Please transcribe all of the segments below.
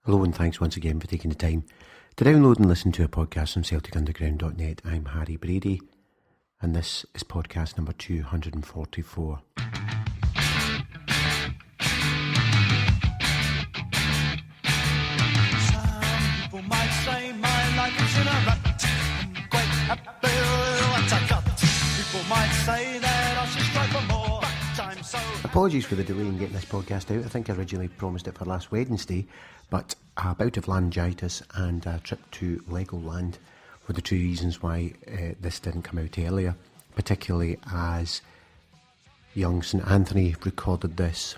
Hello and thanks once again for taking the time to download and listen to a podcast from CelticUnderground.net. I'm Harry Brady and this is podcast number 244. Some people might say my life is in a rut. I'm quite happy with what I got. People might say that I should strive for more, but I'm so... Apologies for the delay in getting this podcast out. I think I originally promised it for last Wednesday, but a bout of laryngitis and a trip to Legoland were the two reasons why this didn't come out earlier, particularly as young St Anthony recorded this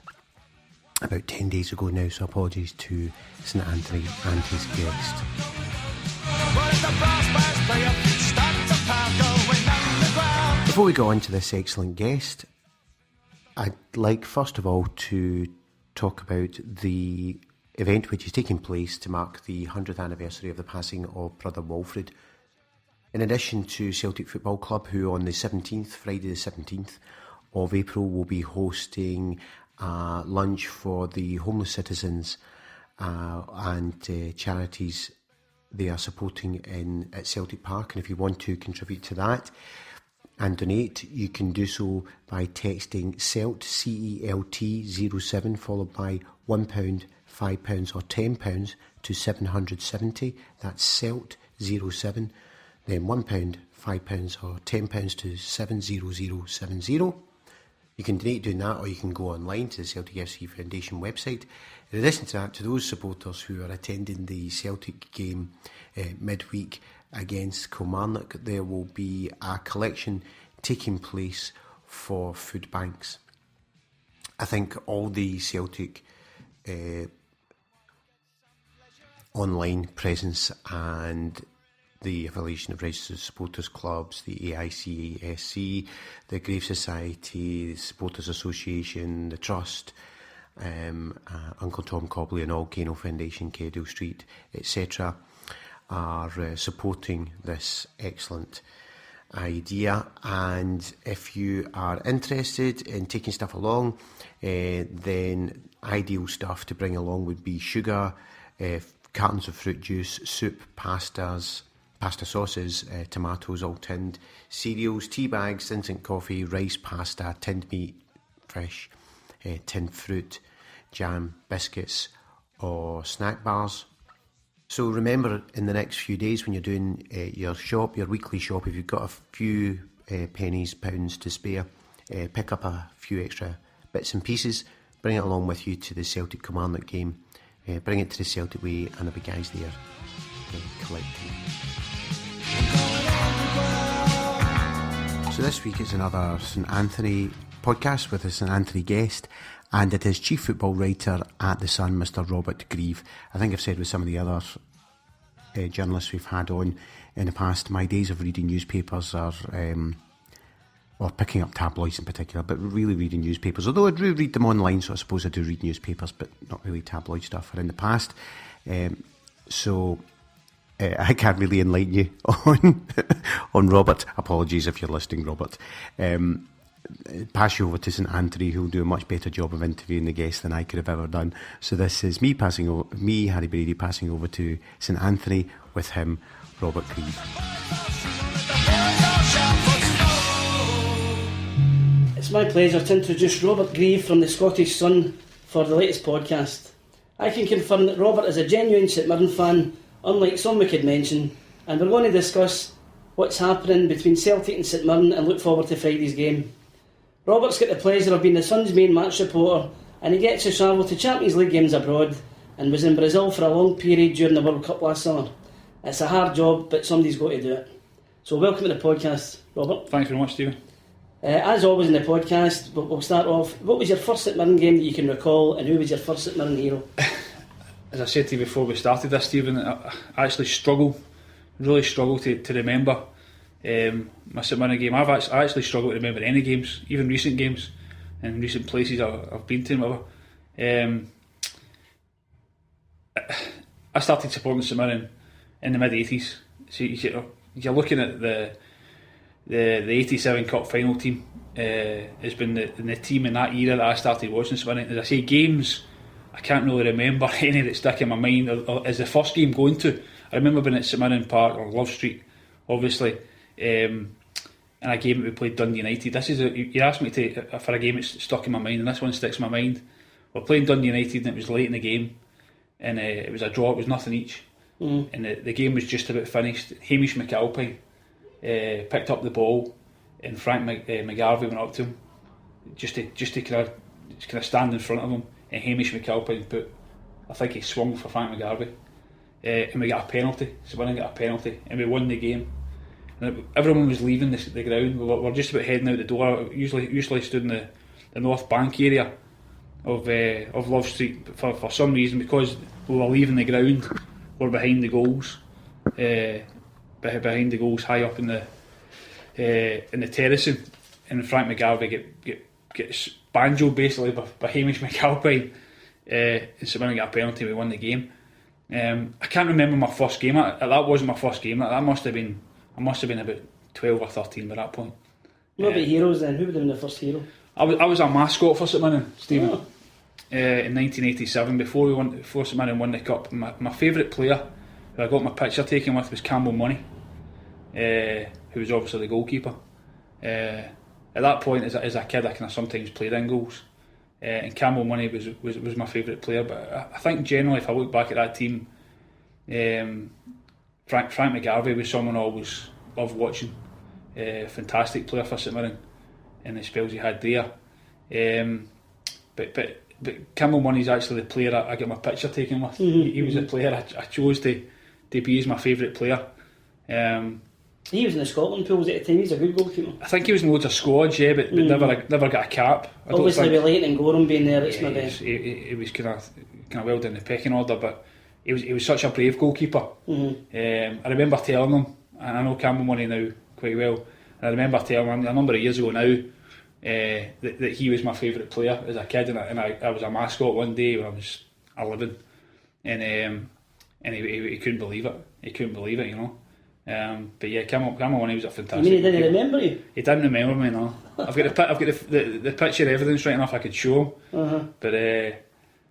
about 10 days ago now, so apologies to St Anthony and his guest. Before we go on to this excellent guest, I'd like first of all to talk about the event which is taking place to mark the 100th anniversary of the passing of Brother Walfrid. In addition to Celtic Football Club, who on the 17th, Friday the 17th of April, will be hosting a lunch for the homeless citizens and charities they are supporting at Celtic Park. And if you want to contribute to that and donate, you can do so by texting CELT, C-E-L-T 07, followed by £1, £5 or £10 to 770. That's CELT 07. Then £1, £5 or £10 to 70070. You can donate doing that, or you can go online to the Celtic FC Foundation website. In addition to that, to those supporters who are attending the Celtic game midweek against Kilmarnock, there will be a collection taking place for food banks. I think all the Celtic online presence and the affiliation of registered supporters clubs, the AICSC, the Grieve Society, the Supporters Association, the Trust, Uncle Tom Cobley and all, Kano Foundation, Kedale Street, etc., are supporting this excellent idea. And if you are interested in taking stuff along, then ideal stuff to bring along would be sugar, cartons of fruit juice, soup, pasta sauces, tomatoes all tinned, cereals, tea bags, instant coffee, rice, pasta, tinned meat, fresh, tinned fruit, jam, biscuits or snack bars. So remember, in the next few days when you're doing your weekly shop, if you've got a few pennies, pounds to spare, pick up a few extra bits and pieces, bring it along with you to the Celtic Kilmarnock game, bring it to the Celtic Way, and there'll be guys there collecting. So this week is another St Anthony podcast with a St Anthony guest, and it is chief football writer at The Sun, Mr Robert Grieve. I think I've said with some of the other journalists we've had on in the past, my days of reading newspapers are, or picking up tabloids in particular, but really reading newspapers, although I do read them online, so I suppose I do read newspapers, but not really tabloid stuff, or in the past. So I can't really enlighten you on Robert. Apologies if you're listening, Robert. Pass you over to St Anthony, who'll do a much better job of interviewing the guests than I could have ever done. So this is me, Harry Brady, passing over to St Anthony with him, Robert Grieve. It's my pleasure to introduce Robert Grieve from the Scottish Sun for the latest podcast. I can confirm that Robert is a genuine St Mirren fan, unlike some we could mention, and we're going to discuss what's happening between Celtic and St Mirren and look forward to Friday's game. Robert's got the pleasure of being the Sun's main match reporter, and he gets to travel to Champions League games abroad and was in Brazil for a long period during the World Cup last summer. It's a hard job, but somebody's got to do it. So welcome to the podcast, Robert. Thanks very much, Stephen. As always in the podcast, we'll start off. What was your first St Mirren game that you can recall, and who was your first St Mirren hero? As I said to you before we started this, Stephen, I actually really struggle to remember my St Mirren game. I actually struggle to remember any games, even recent games and recent places I've been to and whatever. I started supporting St Mirren in the mid-80s. So you're looking at the 87 Cup final team. Has been the team in that era that I started watching St Mirren. As I say, games, I can't really remember any that stick in my mind. Is the first game going to? I remember being at St Mirren Park or Love Street, obviously, and a game that we played Dundee United. This is you asked me for a game that's stuck in my mind, and this one sticks in my mind. We're playing Dundee United, and it was late in the game, and it was a draw. It was nothing each, and the game was just about finished. Hamish McAlpine picked up the ball, and Frank McGarvey went up to him, just to kind of stand in front of him, and Hamish McAlpine I think he swung for Frank McGarvey, and we got a penalty. So we got a penalty, and we won the game. And everyone was leaving the ground. We were just about heading out the door. Usually stood in the North Bank area of Love Street, but for some reason, because we were leaving the ground, we're behind the goals, behind the goals, high up in the terracing, and Frank McGarvey gets banjoed basically by Hamish McAlpine, and St Mirren got a penalty. We won the game. I can't remember my first game. That wasn't my first game. That must have been. I must have been about 12 or 13 by that point. What about heroes then? Who would have been the first hero? I was a mascot for St Mirren, Stephen. In 1987, before St Mirren won the cup. My favourite player who I got my picture taken with was Campbell Money, who was obviously the goalkeeper. At that point, as a kid, I kind of sometimes played in goals, and Campbell Money was my favourite player. But I think generally, if I look back at that team, Frank McGarvey was someone I always loved watching. Fantastic player for St Mirren in the spells he had there. But Campbell Money's actually the player I got my picture taken with. He was the player I chose to be as my favourite player. He was in the Scotland pools at the time. He's a good goalkeeper. I think he was in loads of squads, yeah, but never got a cap. Obviously with Leighton and Gorham being there, it's maybe he was kind of well down the pecking order, but he was such a brave goalkeeper. I remember telling him, and I know Campbell Money now quite well, and I remember telling him a number of years ago now that he was my favourite player as a kid, and I was a mascot one day when I was 11, and he couldn't believe it. He couldn't believe it, you know. But yeah, Campbell Money was a fantastic. You mean he didn't remember you? He didn't remember me, no. I've got the picture evidence right enough I could show him. But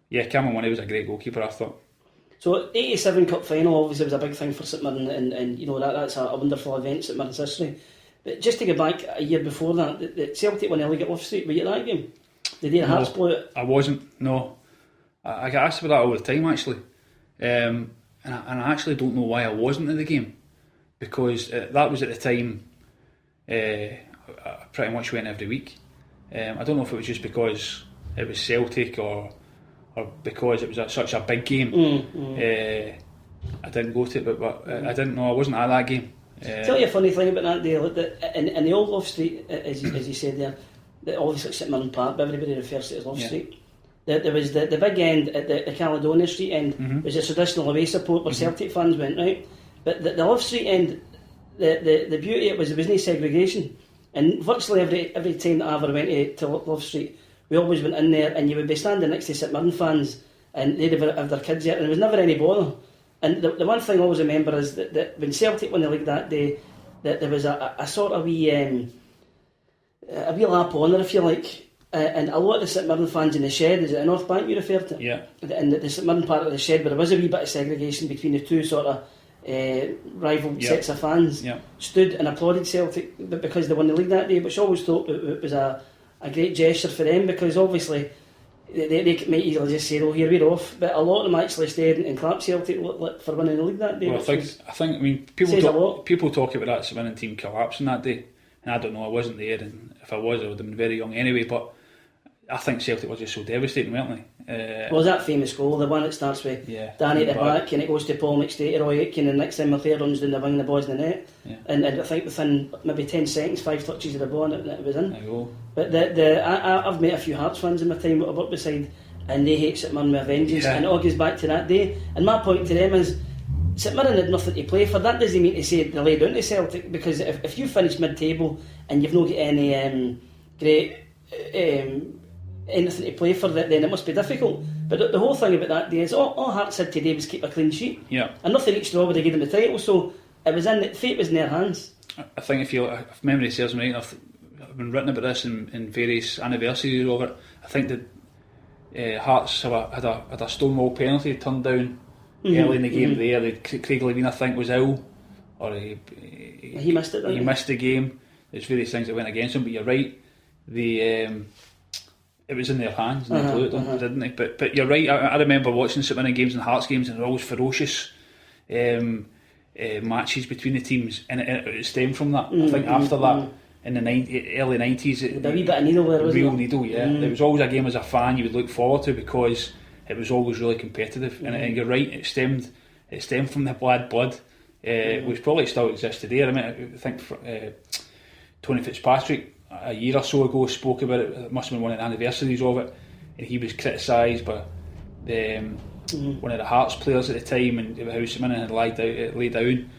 yeah, Campbell Money was a great goalkeeper, I thought. So 87 Cup final obviously was a big thing for St Mirren, and you know that's a wonderful event, St Mirren's history. But just to go back a year before that, the Celtic won the league at Love Street. Were you at that game? Did their hearts blow it? I wasn't, no. I get asked about that all the time actually, and I actually don't know why I wasn't at the game, because that was at the time I pretty much went every week. I don't know if it was just because it was Celtic or because it was such a big game. I didn't go to it, but I didn't know. I wasn't at that game. Tell you a funny thing about that day. In the old Love Street, as you said there, obviously St Mirren Park, but everybody refers to it as Love Street. There was the big end at the Caledonia Street end, was a traditional away support where Celtic fans went, right? But the Love Street end, the beauty of it was there was no segregation, and virtually every time that I ever went to Love Street, we always went in there, and you would be standing next to St Mirren fans, and they'd have their kids there, and there was never any bother. And the one thing I always remember is that when Celtic won the league that day, that there was a sort of wee lap on there, if you like, and a lot of the St Mirren fans in the shed, is it the North Bank you referred to? Yeah. And the St Mirren part of the shed, where there was a wee bit of segregation between the two sort of rival sets of fans, stood and applauded Celtic because they won the league that day, which I always thought it was a great gesture for them, because obviously they might easily just say, "Oh, here we're off," but a lot of them actually stayed and clapped Celtic for winning the league that day. Well, I mean, people talk about that St Mirren team collapsing that day, and I don't know, I wasn't there, and if I was, I would have been very young anyway. But I think Celtic were just so devastating, weren't they? Well, that famous goal, the one that starts with Danny at the back, and it goes to Paul McStay to Roy Aitken, and next time McClare runs down the wing, the ball's in the net, and I think within maybe 10 seconds, 5 touches of the ball, and it was in. There you go. But I've met a few Hearts fans in my time that I've worked beside, and they hate St Mirren with a vengeance, and it all goes back to that day. And my point to them is, St Mirren had nothing to play for. That doesn't mean to say they lay down to Celtic, because if you finish mid-table and you've not got any great anything to play for, then it must be difficult. But the whole thing about that day is all Hearts had today was keep a clean sheet, and nothing each draw would have given them the title. So it was fate was in their hands. I think if memory serves me right, I've been written about this in various anniversaries over it. I think that Hearts had a Stonewall penalty turned down early in the game there. Craig Levein, I think, was ill, or he missed it. He missed the game. There's various things that went against him, but you're right. It was in their hands and they blew it on, didn't they? But you're right. I remember watching St Mirren games and Hearts games, and they're always ferocious matches between the teams, and it stemmed from that. I think after that, in the early 90s, a wee bit of needle there, wasn't real it? needle, yeah. It was always a game as a fan you would look forward to because it was always really competitive. And you're right, it stemmed from the bad blood, which probably still exists today. I mean, I think Tony Fitzpatrick a year or so ago spoke about it. It must have been one of the anniversaries of it, and he was criticised by one of the Hearts players at the time, and how St Mirren had laid down.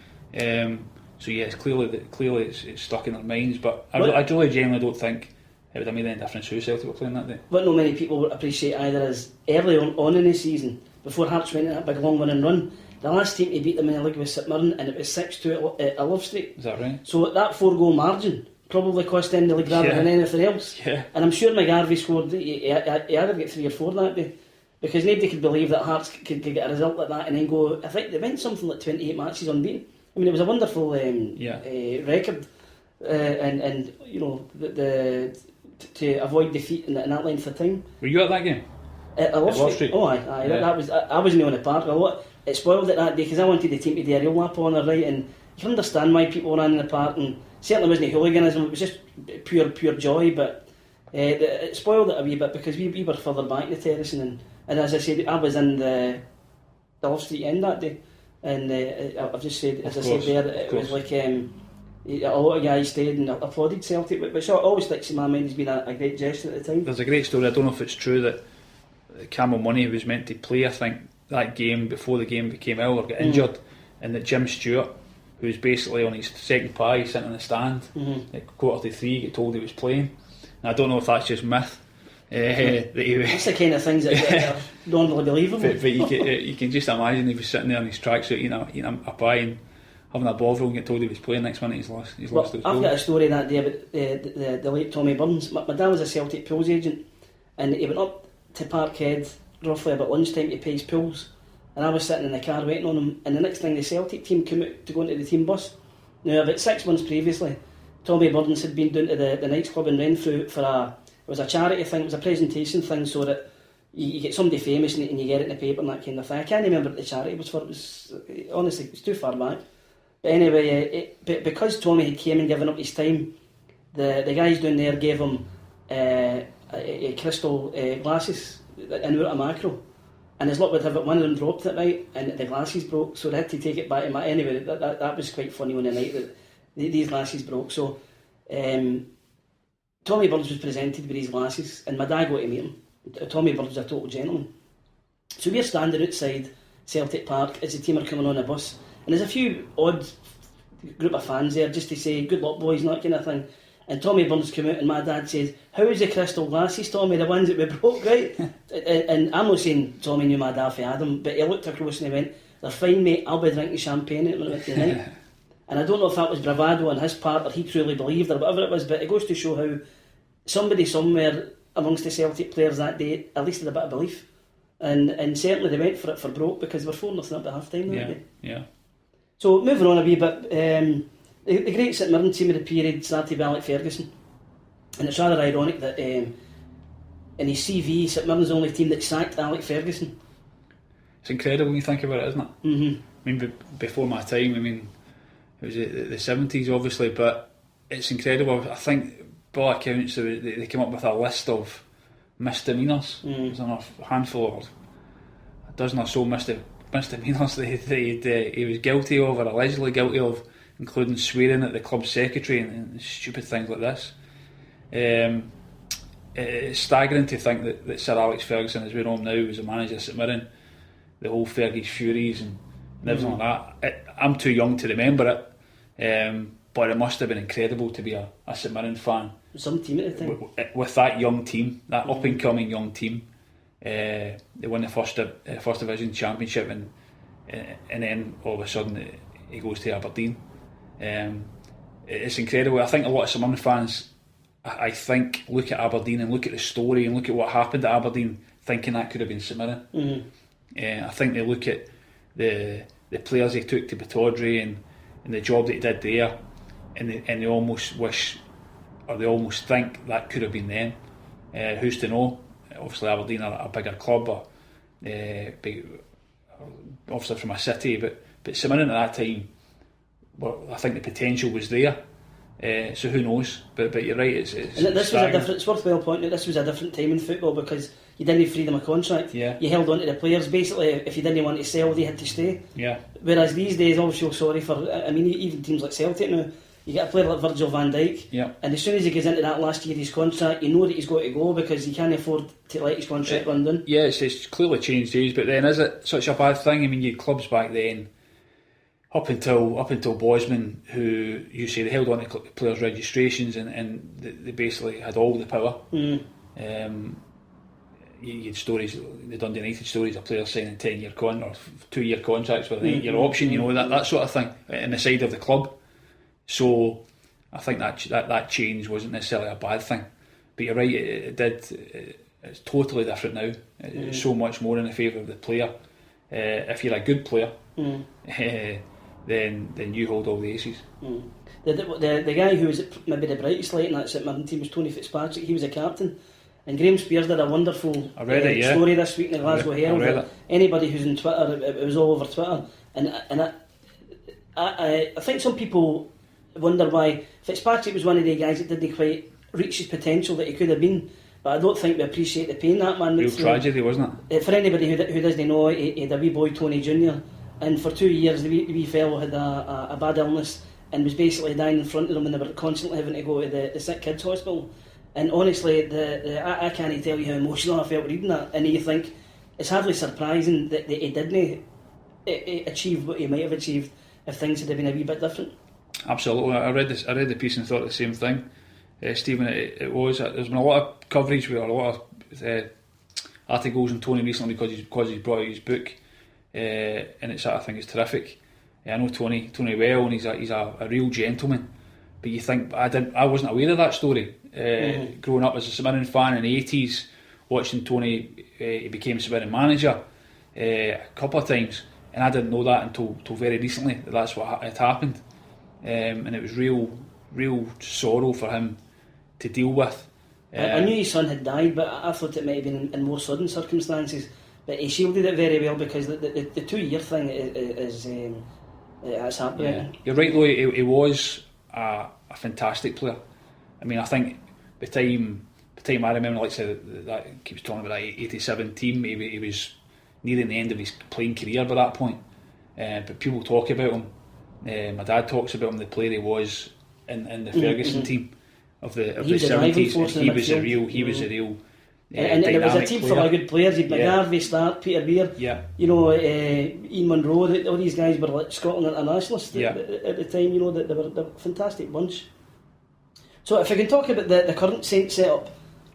So yeah, it's clearly it's stuck in their minds. But I really genuinely don't think it would have made any difference who Celtic were playing that day. What not many people would appreciate either is early on in the season, before Hearts went on that big long winning run, the last team to beat them in the league was St Mirren, and it was 6-2 at Love Street. Is that right? So that 4-goal margin probably cost them the league rather than anything else. Yeah. And I'm sure McGarvey scored. He either get 3 or 4 that day, because nobody could believe that Hearts could get a result like that and then go. I think they went something like 28 matches unbeaten. I mean, it was a wonderful record, and you know to avoid defeat in that length of time. Were you at that game? At Love Street? Oh, aye. Yeah. That was. I wasn't on the park. It spoiled it that day because I wanted the team to do a real lap on it, right? And you can understand why people ran in the park, and certainly wasn't hooliganism. It was just pure joy. But it spoiled it a wee bit because we were further back in the terrace, and as I said, I was in the Love Street end that day. And I've just said, as I said there, it was like a lot of guys stayed and applauded Celtic, which always sticks in my mind as being a great gesture at the time. There's a great story. I don't know if it's true that Campbell Money was meant to play, I think, that game before the game became ill or got injured, and that Jim Stewart, who was basically on his second pie sitting in the stand at 2:45, got told he was playing. And I don't know if that's just myth. That's the kind of things that are normally believable. But you can just imagine he was sitting there in his tracksuit eating a pie and having a bovril and get told he was playing. Next minute he's lost his goal. I've got a story that day about the late Tommy Burns. My dad was a Celtic pools agent, and he went up to Parkhead roughly about lunchtime to pay his pools, and I was sitting in the car waiting on him, and the next thing the Celtic team came out to go into the team bus. Now about 6 months previously, Tommy Burns had been down to the Knights Club in Renfrew for it was a charity thing, it was a presentation thing, so that you get somebody famous and you get it in the paper and that kind of thing. I can't remember what the charity was for. Honestly, it was too far back. But anyway, because Tommy had came and given up his time, the guys down there gave him crystal glasses in out of mackerel. And as luck would have it, one of them dropped it, right, and the glasses broke, so they had to take it back. Anyway, that was quite funny on the night that these glasses broke. So Tommy Burns was presented with his glasses, and my dad got to meet him. Tommy Burns was a total gentleman. So we're standing outside Celtic Park as the team are coming on the bus, and there's a few odd group of fans there just to say good luck boys and that kind of thing. And Tommy Burns came out and my dad says, "How's the crystal glasses, Tommy, the ones that we broke, right?" and I'm not saying Tommy knew my dad for Adam, but he looked across and he went, "They're fine, mate, I'll be drinking champagne at the tonight." And I don't know if that was bravado on his part or he truly believed or whatever it was, but it goes to show how somebody somewhere amongst the Celtic players that day at least had a bit of belief. And certainly they went for it for broke because we're 4-0 up at half time that day. Yeah. So moving on a wee bit, the great St Mirren team of the period started with Alex Ferguson. And it's rather ironic that in his CV, St Mirren's the only team that sacked Alex Ferguson. It's incredible when you think about it, isn't it? Mm-hmm. I mean, before my time, I mean, it was the 70s obviously, but it's incredible. I think by all accounts they came up with a list of misdemeanours. There's a handful or a dozen or so misdemeanours that he was guilty of or allegedly guilty of, including swearing at the club secretary and stupid things like this. It's staggering to think that Sir Alex Ferguson, as we know him now, was a manager at St Mirren, the whole Fergie's Furies and everything like that. I'm too young to remember it, but it must have been incredible to be a St Mirren fan. Some team at the time. With that young team, that up-and-coming young team. They won the first division championship and then all of a sudden he goes to Aberdeen. It's incredible. I think a lot of St Mirren fans, I think, look at Aberdeen and look at the story and look at what happened at Aberdeen thinking that could have been St Mirren. I think they look at the players he took to Batodry and the job that he did there, and they almost wish, or they almost think that could have been them. Who's to know? Obviously Aberdeen are a bigger club, or obviously from a city, but St Mirren at that time, well, I think the potential was there. So who knows? But you're right. It's It's worthwhile pointing out this was a different time in football because you didn't have freedom of contract. Yeah. You held on to the players. Basically, if you didn't want to sell, they had to stay. Yeah. Whereas these days, I always feel sorry for. I mean, even teams like Celtic now. You get a player like Virgil van Dijk, and as soon as he gets into that last year of his contract, you know that he's got to go because he can't afford to let his contract run down. Yeah, it's clearly changed days, but then is it such a bad thing? I mean, you had clubs back then, up until Bosman, who you say they held on to players' registrations and they basically had all the power. You had stories, the Dundee United stories of players signing 10-year or 2-year contracts with an 8-year option, you know, that sort of thing, in the side of the club. So I think that change wasn't necessarily a bad thing, but you're right. It's totally different now. It's so much more in the favour of the player. If you're a good player, then you hold all the aces. The guy who was maybe the brightest light in that St Mirren team was Tony Fitzpatrick. He was a captain, and Graham Spears did a wonderful story this week in the Glasgow Herald. Anybody who's on Twitter, it was all over Twitter, and I think some people wonder why Fitzpatrick was one of the guys that didn't quite reach his potential that he could have been, but I don't think we appreciate the pain that man. Real tragedy, wasn't it? For anybody who doesn't know, he had a wee boy, Tony Jr., and for 2 years the wee fellow had a bad illness and was basically dying in front of them, and they were constantly having to go to the sick kids hospital. And honestly, I can't tell you how emotional I felt reading that, and you think it's hardly surprising that he didn't achieve what he might have achieved if things had been a wee bit different. Absolutely, I read the piece and thought the same thing, Stephen. There's been a lot of coverage with a lot of articles on Tony recently because he's brought out his book, and I think it's terrific. I know Tony well, and he's a real gentleman. But you think I wasn't aware of that story. Growing up as a St Mirren fan in the 80s, watching Tony, he became St Mirren manager a couple of times, and I didn't know that until very recently. That's what had happened. And it was real sorrow for him to deal with. I knew his son had died, but I thought it might have been in more sudden circumstances. But he shielded it very well because the 2-year thing is it's happening. Yeah. You're right though. He was a fantastic player. I mean, I think the time I remember, like I said, that keeps talking about that 87 team. He was nearing the end of his playing career by that point. But people talk about him. My dad talks about him, the player he was in the Ferguson team of the 70s. He was a real. And it was a team full of good players. You'd McGarvey, Stark, Peter Beard. You know, Ian Munro. All these guys were like Scotland internationalists at the time. You know, they were a fantastic bunch. So if I can talk about the current Saints setup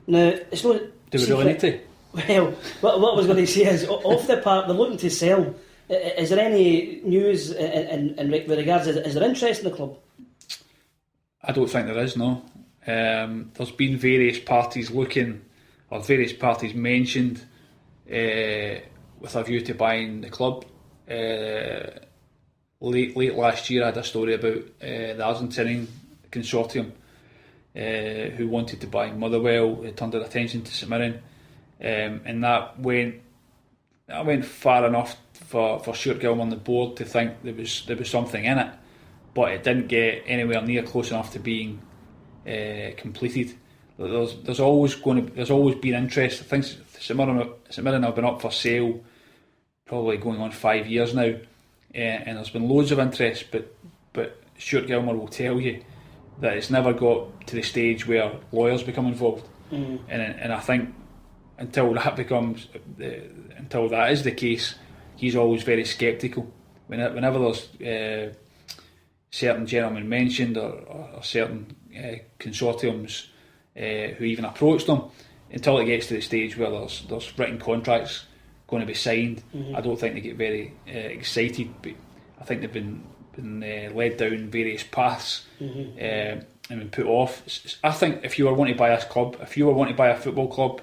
now, it's no. Do we really need to? Well, what I was going to say is, off the park, they're looking to sell. Is there any news in regards? Is there interest in the club? I don't think there is. No. There's been various parties looking, or various parties mentioned with a view to buying the club. Late last year, I had a story about the Argentinian consortium who wanted to buy Motherwell. It turned their attention to St Mirren, and that went far enough for Stuart Gilmour on the board to think there was something in it, but it didn't get anywhere near close enough to being completed. There's always been interest. I think St Mirren have been up for sale probably going on 5 years now, and there's been loads of interest, but Stuart Gilmour will tell you that it's never got to the stage where lawyers become involved, and I think until that is the case, he's always very sceptical. Whenever there's certain gentlemen mentioned or certain consortiums who even approached them, until it gets to the stage where there's written contracts going to be signed, I don't think they get very excited. But I think they've been led down various paths and been put off. I think if you were wanting to buy a club, if you were wanting to buy a football club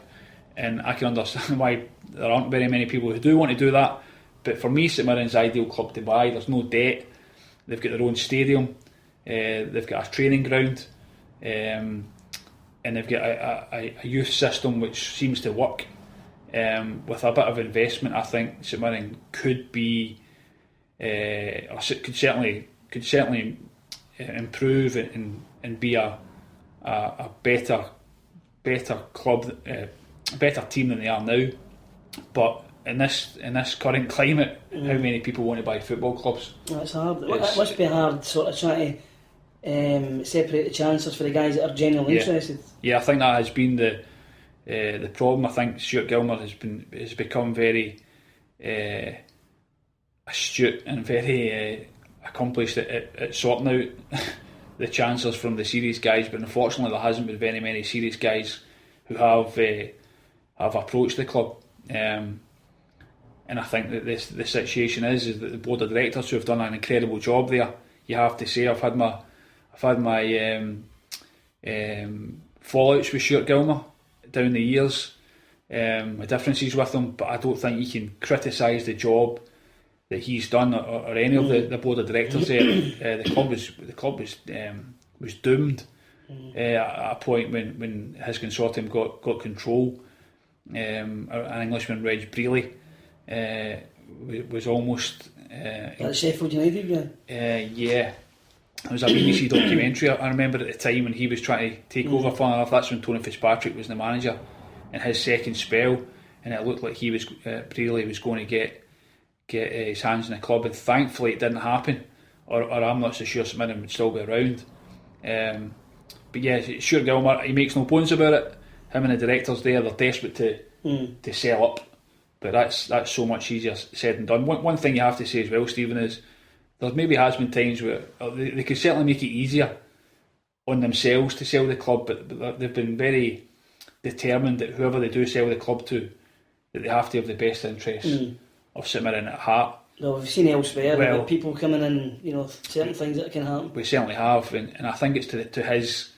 and I can understand why there aren't very many people who do want to do that. But for me, St Mirren's the ideal club to buy. There's no debt. They've got their own stadium. They've got a training ground, and they've got a youth system which seems to work. With a bit of investment, I think St Mirren could be, or could certainly improve and be a better club, a better team than they are now. But in this current climate, how many people want to buy football clubs? That's hard. It must be hard, sort of trying to separate the chancellors for the guys that are genuinely interested. Yeah, I think that has been the problem. I think Stuart Gilmour has become very astute and very accomplished at sorting out the chancellors from the serious guys, but unfortunately there hasn't been very many serious guys who have approached the club. And I think that the situation is that the board of directors, who have done an incredible job there, you have to say, I've had my fallouts with Stuart Gilmour down the years, my differences with him, but I don't think you can criticise the job that he's done or any of the board of directors there. The club was doomed at a point when his consortium got control. An Englishman, Reg Brealey, was almost that Sheffield United guy. Yeah, there was a BBC documentary I remember at the time when he was trying to take over. Funnily enough, that's when Tony Fitzpatrick was the manager in his second spell, and it looked like he was Brealey was going to get his hands in the club, and thankfully it didn't happen, or I'm not so sure St Mirren would still be around. But yeah, Stuart Gilmour, he makes no bones about it. Him and the directors there, they're desperate to sell up, but that's so much easier said than done. One thing you have to say as well, Stephen, is there maybe has been times where they could certainly make it easier on themselves to sell the club, but they've been very determined that whoever they do sell the club to, that they have to have the best interests of St Mirren at heart. No, we've seen elsewhere about people coming in, certain things that can happen. We certainly have, and I think it's to his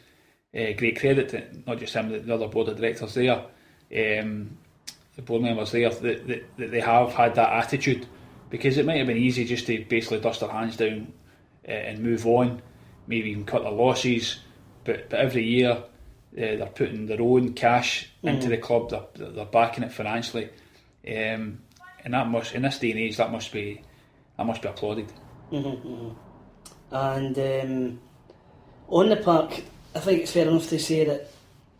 great credit, that not just him, the other board of directors there, the board members there, that they have had that attitude, because it might have been easy just to basically dust their hands down and move on, maybe even cut their losses, but every year they're putting their own cash into the club, they're backing it financially, and that must, in this day and age, that must be applauded. And on the park, I think it's fair enough to say that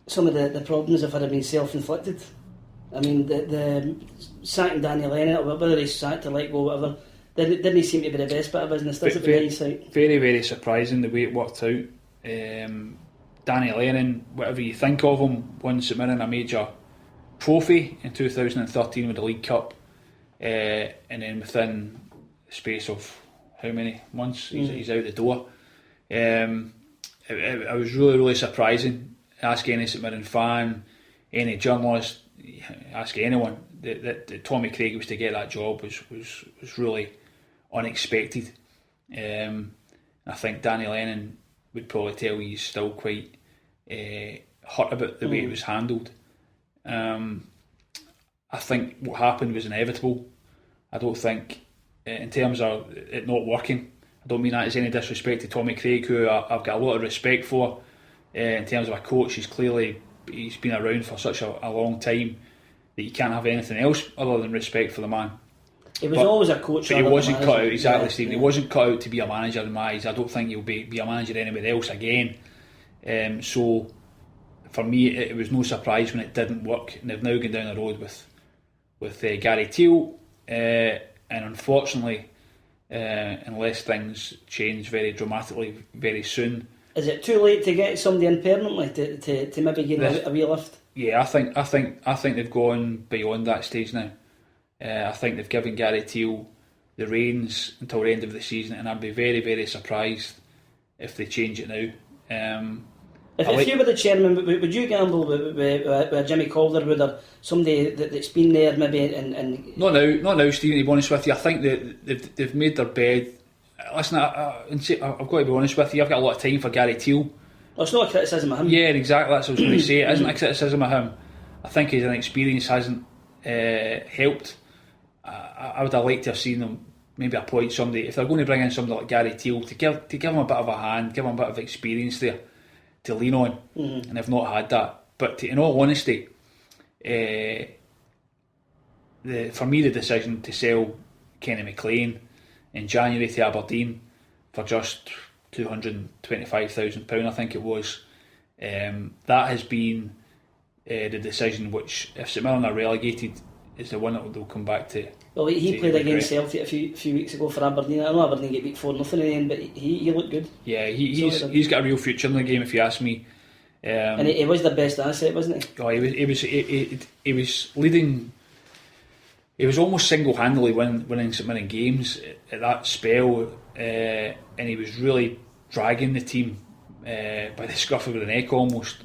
some of the problems have been self-inflicted. I mean, the sacking Danny Lennon, or whether he's sacked or let go, whatever, didn't he seem to be the best bit of business, does it, for hindsight? Very, very surprising the way it worked out. Danny Lennon, whatever you think of him, won St Mirren a major trophy in 2013 with the League Cup, and then within the space of how many months he's out the door. It was really, really surprising. Ask any St Mirren fan, any journalist, ask anyone that Tommy Craig was to get that job was really unexpected. I think Danny Lennon would probably tell you he's still quite hurt about the way it was handled. I think what happened was inevitable. I don't think, in terms of it not working, I don't mean that as any disrespect to Tommy Craig, who I've got a lot of respect for. In terms of a coach, he's been around for such a long time that you can't have anything else other than respect for the man. He was always a coach. But he wasn't cut out, exactly, Stephen. He wasn't cut out to be a manager in my eyes. I don't think he'll be a manager anywhere else again. So for me, it was no surprise when it didn't work, and they've now gone down the road with Gary Teal, and unfortunately, unless things change very dramatically very soon. Is it too late to get somebody in permanently to maybe get a wee lift? Yeah, I think they've gone beyond that stage now. I think they've given Gary Teal the reins until the end of the season, and I'd be very, very surprised if they change it now. If you were the chairman, would you gamble with Jimmy Calderwood or somebody that's been there maybe? And not now, Stephen. To be honest with you, I think that they've made their bed. Listen, I've got to be honest with you. I've got a lot of time for Gary Teal. Well, it's not a criticism of him. Yeah, exactly. That's what I was going to say. It isn't a criticism of him. I think his inexperience hasn't helped. I would have liked to have seen them maybe appoint somebody, if they're going to bring in somebody like Gary Teal, to give him a bit of a hand, give him a bit of experience there to lean on, and they've not had that. But in all honesty, for me the decision to sell Kenny McLean in January to Aberdeen for just £225,000, I think it was, that has been the decision which, if St Mirren are relegated, is the one that they'll come back to. Well, he played against Celtic a few weeks ago for Aberdeen. I know Aberdeen get beat 4-0 in the end, but he looked good. Yeah, he's got a real future in the game, if you ask me. And he was their best asset, wasn't he? Oh, he was leading. He was almost single-handedly winning St Mirren games at that spell, and he was really dragging the team by the scruff of the neck almost.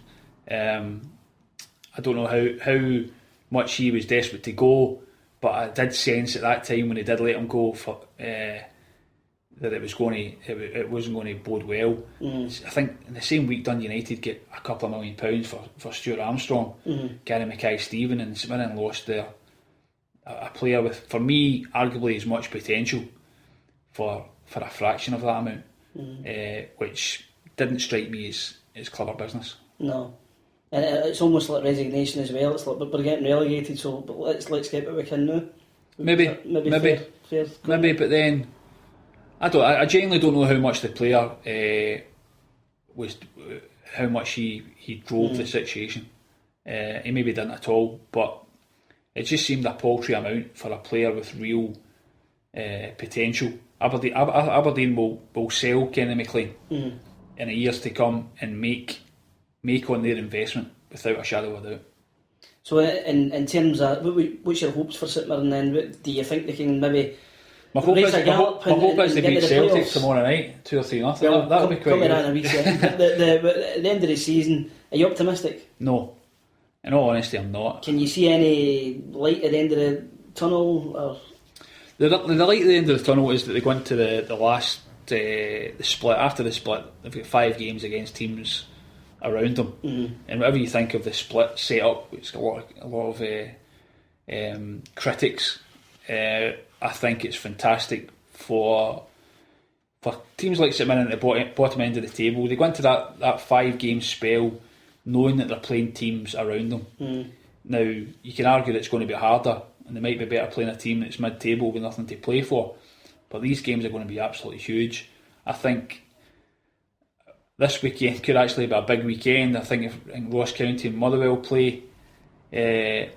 I don't know how much he was desperate to go, but I did sense at that time when he did let him go that it wasn't going to bode well. I think in the same week Dundee United get a couple of £1 million for Stuart Armstrong, Gary Mackay-Steven, and St Mirren lost a player with, for me, arguably as much potential for a fraction of that amount, which didn't strike me as clever business. No. And it's almost like resignation as well. It's like, but we're getting relegated, so but let's get what we can now. Maybe. Fair. Maybe, but then I genuinely don't know how much the player was, how much he drove the situation. He maybe didn't at all, but it just seemed a paltry amount for a player with real potential. Aberdeen will sell Kenny McLean in the years to come and make on their investment without a shadow of a doubt. So in terms of what's your hopes for St Mirren then? Do you think they can maybe my hope is they beat Celtic playoffs tomorrow night 2-3-0. Well, That'll be quite good. At the end of the season, are you optimistic? No, in all honesty, I'm not. Can you see any light at the end of the tunnel? Or? The light at the end of the tunnel is that they go into the last the split. After the split, they've got 5 games against teams around them, and whatever you think of the split setup, it's got a lot of critics. I think it's fantastic for teams like St Mirren at the bottom end of the table. They go into that 5-game spell knowing that they're playing teams around them. Now you can argue that it's going to be harder, and they might be better playing a team that's mid-table with nothing to play for, but these games are going to be absolutely huge. I think this weekend could actually be a big weekend. I think if Ross County and Motherwell play, and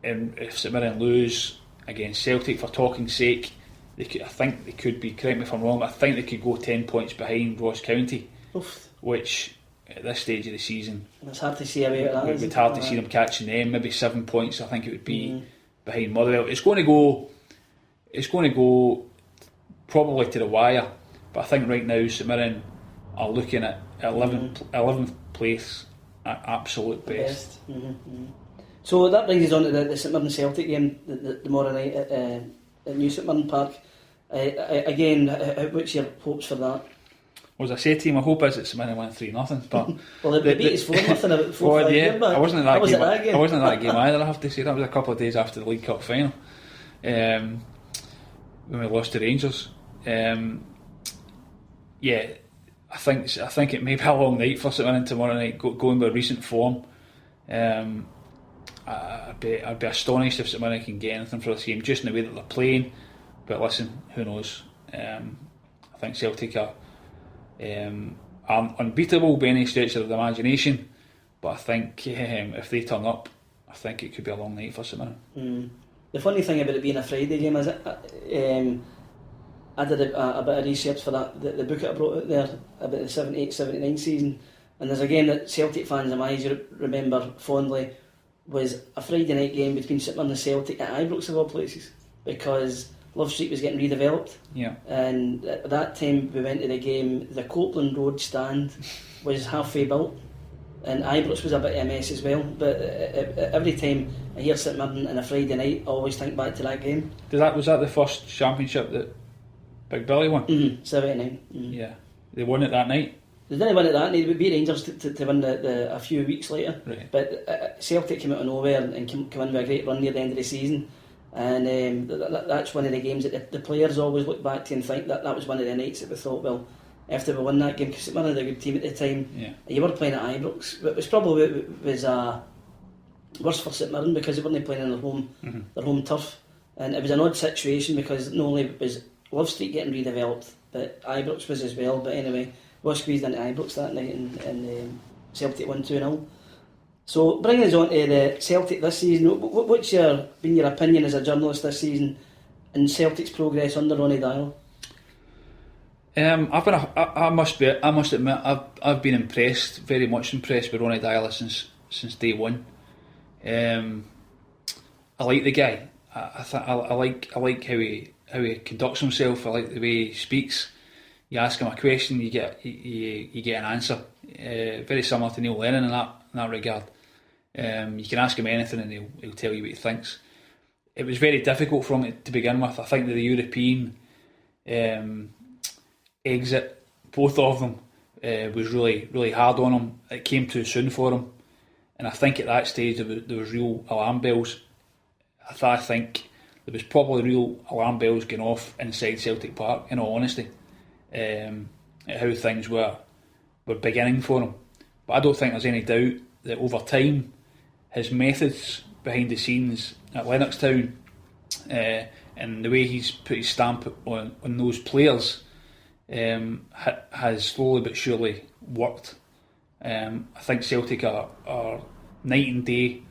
if St Mirren lose against Celtic, for talking sake, I think they could be, correct me if I'm wrong, I think they could go 10 points behind Ross County. Oof. Which at this stage of the season, it's hard to see a way out of that. It would be hard to see them catching them. Maybe 7 points I think it would be behind Motherwell. It's going to go probably to the wire, but I think right now St Mirren are looking at 11th place at absolute best. So that brings us on to the St Mirren Celtic game tomorrow night at New St Mirren Park. Again, what's your hopes for that? Well, as I say to you, my hope is that St Mirren win 3-0. But well, they beat us 4-0 about 4-5 years back. I wasn't at that game. I wasn't at that game either, I have to say. That was a couple of days after the League Cup final, when we lost to Rangers. I think it may be a long night for St Mirren tomorrow night, going by recent form. I'd be astonished if St Mirren can get anything for this game, just in the way that they're playing. But listen, who knows? I think Celtic are unbeatable by any stretch of the imagination. But I think if they turn up, I think it could be a long night for St Mirren. The funny thing about it being a Friday game is I did a bit of research for that, the book that I brought out there about the 78-79 season, and there's a game that Celtic fans in my eyes remember fondly, was a Friday night game between St Mirren and Celtic at Ibrox of all places, because Love Street was getting redeveloped, and at that time we went to the game, the Copeland Road stand was halfway built, and Ibrox was a bit of a mess as well, but every time I hear St Mirren on a Friday night, I always think back to that game. Was that the first championship that Big Billy won? 79. Yeah, they won it that night. They didn't win at that, and they would beat Rangers to win a few weeks later. Right. But Celtic came out of nowhere and came in with a great run near the end of the season. And that's one of the games that the players always look back to and think that was one of the nights that we thought, well, after we won that game, because St Mirren had a good team at the time, you were playing at Ibrox. It was probably worse for St Mirren because they weren't playing on their home turf. And it was an odd situation because not only was Love Street getting redeveloped, but Ibrox was as well. But anyway, we were squeezed into Ibrox that night and Celtic won 2-0. So bringing us on to the Celtic this season, what's been your opinion as a journalist this season in Celtic's progress under Ronnie Dial? I must admit, I've been impressed, very much impressed with Ronnie Dial since day one. I like the guy. I like how he conducts himself. I like the way he speaks. You ask him a question, you get an answer. Very similar to Neil Lennon in that regard. You can ask him anything and he'll tell you what he thinks. It was very difficult for him to begin with. I think that the European exit, both of them, was really, really hard on him. It came too soon for him, and I think at that stage there was real alarm bells. I think there was probably real alarm bells going off inside Celtic Park, in all honesty, at how things were beginning for him. But I don't think there's any doubt that over time his methods behind the scenes at Lennoxtown and the way he's put his stamp on those players has slowly but surely worked. I think Celtic are night and day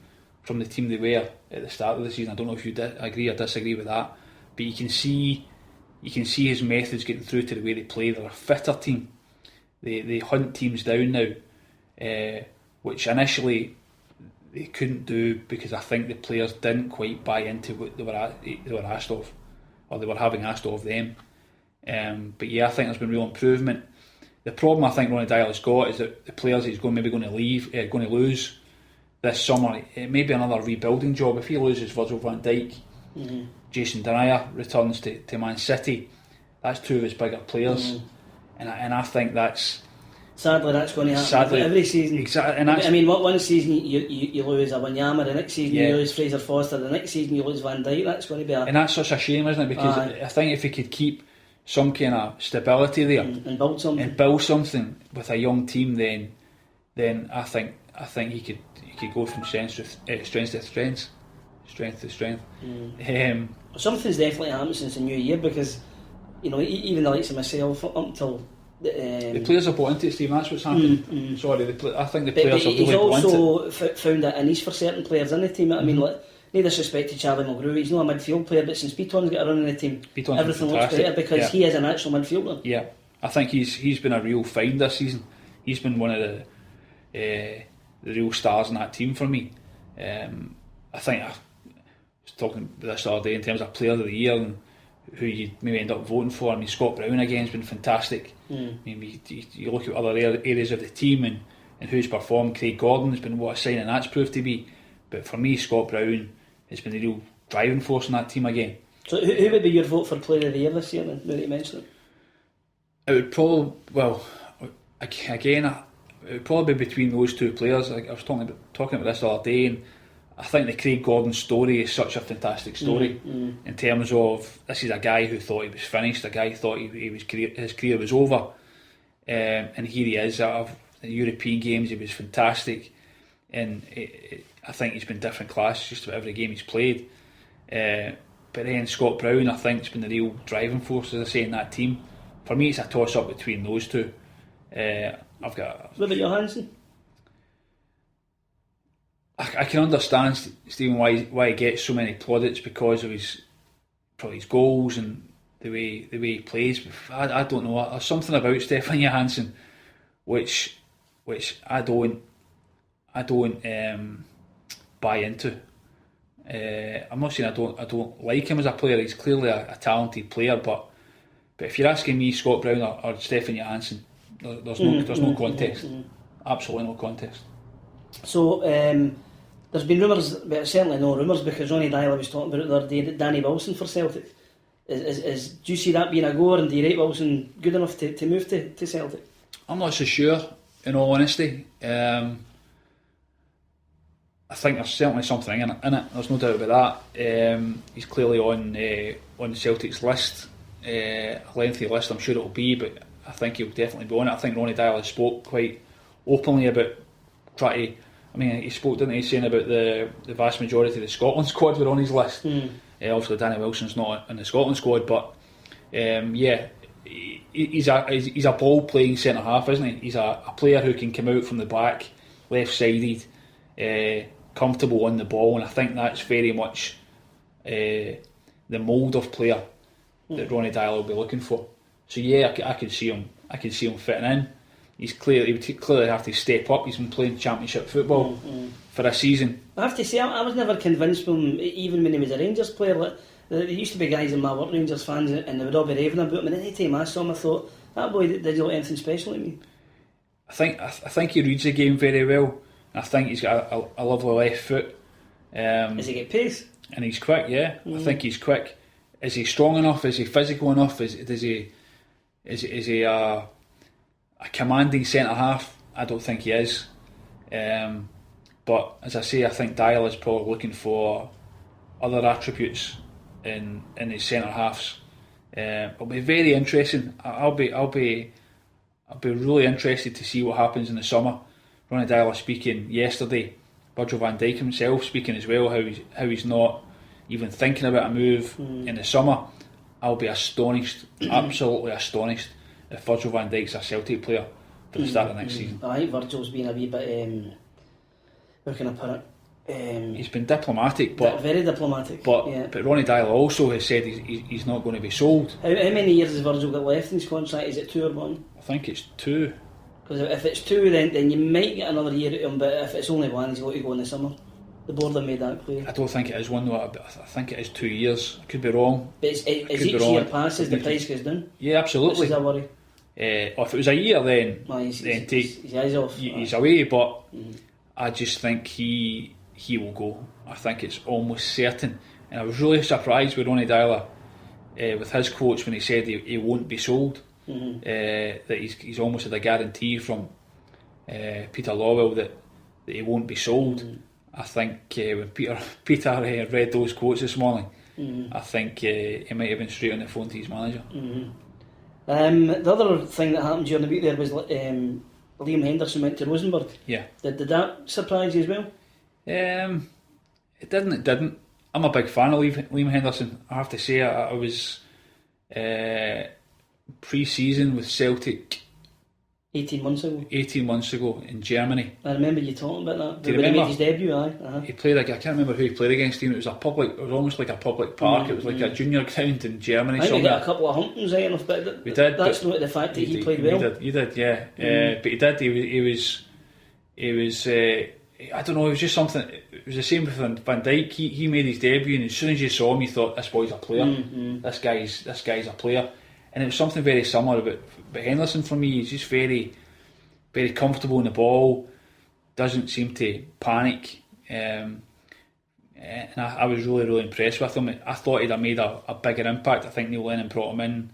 from the team they were at the start of the season. I don't know if you agree or disagree with that, but you can see his methods getting through to the way they play. They're a fitter team. They hunt teams down now, which initially they couldn't do because I think the players didn't quite buy into what they were asked of, or they were having asked of them. But yeah, I think there's been real improvement. The problem I think Ronnie Dial has got is that the players he's going to lose this summer, it may be another rebuilding job. If he loses Virgil van Dijk, Jason Denayer returns to Man City, that's two of his bigger players, and I think that's sadly that's going to happen every season. Exactly, and I mean, one season you lose a Wanyama, the next season you lose Fraser Foster, the next season you lose Van Dijk. That's going to be and that's such a shame, isn't it? Because I think if he could keep some kind of stability there and build something with a young team, then I think he could go from strength to strength. Something's definitely happened since the new year, because even the likes of myself up until the players have bought into it, Stephen. That's what's happened. Sorry, I think the players have really bought into it. He's also found a niche for certain players in the team. I mean, no disrespect to Charlie Mulgrew, he's not a midfield player, but since Beaton's got a run in the team, everything looks better because he is an actual midfielder. Yeah, I think he's been a real find this season. He's been one of the real stars in that team for me. I think I was talking this the other day in terms of player of the year and who you maybe end up voting for. I mean, Scott Brown again has been fantastic. I mean, you look at other areas of the team and who's performed. Craig Gordon has been what a signing that's proved to be. But for me, Scott Brown has been the real driving force in that team again. So who would be your vote for player of the year this year then, now that you mentioned it? It would probably, it would probably be between those two players. I was talking about this the other day, and I think the Craig Gordon story is such a fantastic story in terms of this is a guy who thought he was finished, a guy who thought his career was over, and here he is out of the European games. He was fantastic, and I think he's been different class just about every game he's played. But then Scott Brown, I think, has been the real driving force, as I say, in that team. For me, it's a toss up between those two. I've got. What about Johansson? I can understand, Stephen, why he gets so many plaudits because of his goals and the way he plays. But I don't know. There's something about Stefan Johansson which I don't buy into. I'm not saying I don't like him as a player. He's clearly a talented player, but if you're asking me, Scott Brown or Stefan Johansson, there's no contest. Absolutely no contest. So there's been rumours, but certainly no rumours, because Ronnie Dial was talking about it the other day, that Danny Wilson for Celtic. Do you see that being a goer, and do you rate Wilson good enough to move to Celtic? I'm not so sure, in all honesty. I think there's certainly something in it. There's no doubt about that. He's clearly on the Celtic's list, a lengthy list. I'm sure it'll be, but I think he'll definitely be on it. I think Ronnie Dyer has spoke quite openly about trying to. I mean, he spoke, didn't he, saying about the vast majority of the Scotland squad were on his list. Obviously, Danny Wilson's not in the Scotland squad, but yeah, he's a ball playing centre half, isn't he? He's a player who can come out from the back, left sided, comfortable on the ball, and I think that's very much the mould of player that Ronnie Dyer will be looking for. So yeah, I could see him. I could see him fitting in. He would clearly have to step up. He's been playing Championship football for a season. I have to say, I was never convinced with him, even when he was a Rangers player. Like, there used to be guys in my work, Rangers fans, and they would all be raving about him. And any time I saw him, I thought, that boy did look anything special to me. I think he reads the game very well. I think he's got a lovely left foot. Does he get pace? And he's quick, yeah. I think he's quick. Is he strong enough? Is he physical enough? Is he a commanding centre half? I don't think he is. But as I say, I think Dyer is probably looking for other attributes in his centre halves. It'll be very interesting. I'll be really interested to see what happens in the summer. Ronnie Dyer speaking yesterday, Virgil van Dijk himself speaking as well, how he's not even thinking about a move in the summer. I'll be astonished, absolutely astonished, if Virgil van Dijk's a Celtic player for the start of next season. I think Virgil's been a wee bit, how can I put it? He's been diplomatic, but very diplomatic. But Ronnie Dyer also has said he's not going to be sold. How many years has Virgil got left in his contract? Is it 2 or 1? I think it's 2. Because if it's 2, then you might get another year out of him. But if it's only 1, he's got to go in the summer. The board have made that clear. I don't think it is 1 though. I think it is 2 years. I could be wrong. But as each year passes, the price goes down. Yeah, absolutely. This is a worry. If it was a year, then he's eyes off. He's away. But I just think he will go. I think it's almost certain. And I was really surprised with Ronnie Dyer with his quotes when he said he won't be sold. That he's almost had a guarantee from Peter Lawwell that he won't be sold. I think when Peter read those quotes this morning, I think he might have been straight on the phone to his manager. The other thing that happened during the week there was Liam Henderson went to Rosenborg. Yeah. Did that surprise you as well? It didn't. I'm a big fan of Liam Henderson. I have to say, I was pre-season with Celtic 18 months ago in Germany. I remember you talking about that. Do you remember? He made his debut, He played, I can't remember who he played against him. It was almost like a public park. It was like a junior ground in Germany. I think we got a couple of humpings out of but we did, that's not the fact that he played well. You did, yeah. But he did. He was. I don't know. It was just something. It was the same with Van Dijk. He made his debut, and as soon as you saw him, you thought, "This boy's a player. This guy's a player." And it was something very similar about Henderson for me. He's just very, very comfortable in the ball. Doesn't seem to panic. And I was really, really impressed with him. I thought he'd have made a bigger impact. I think Neil Lennon brought him in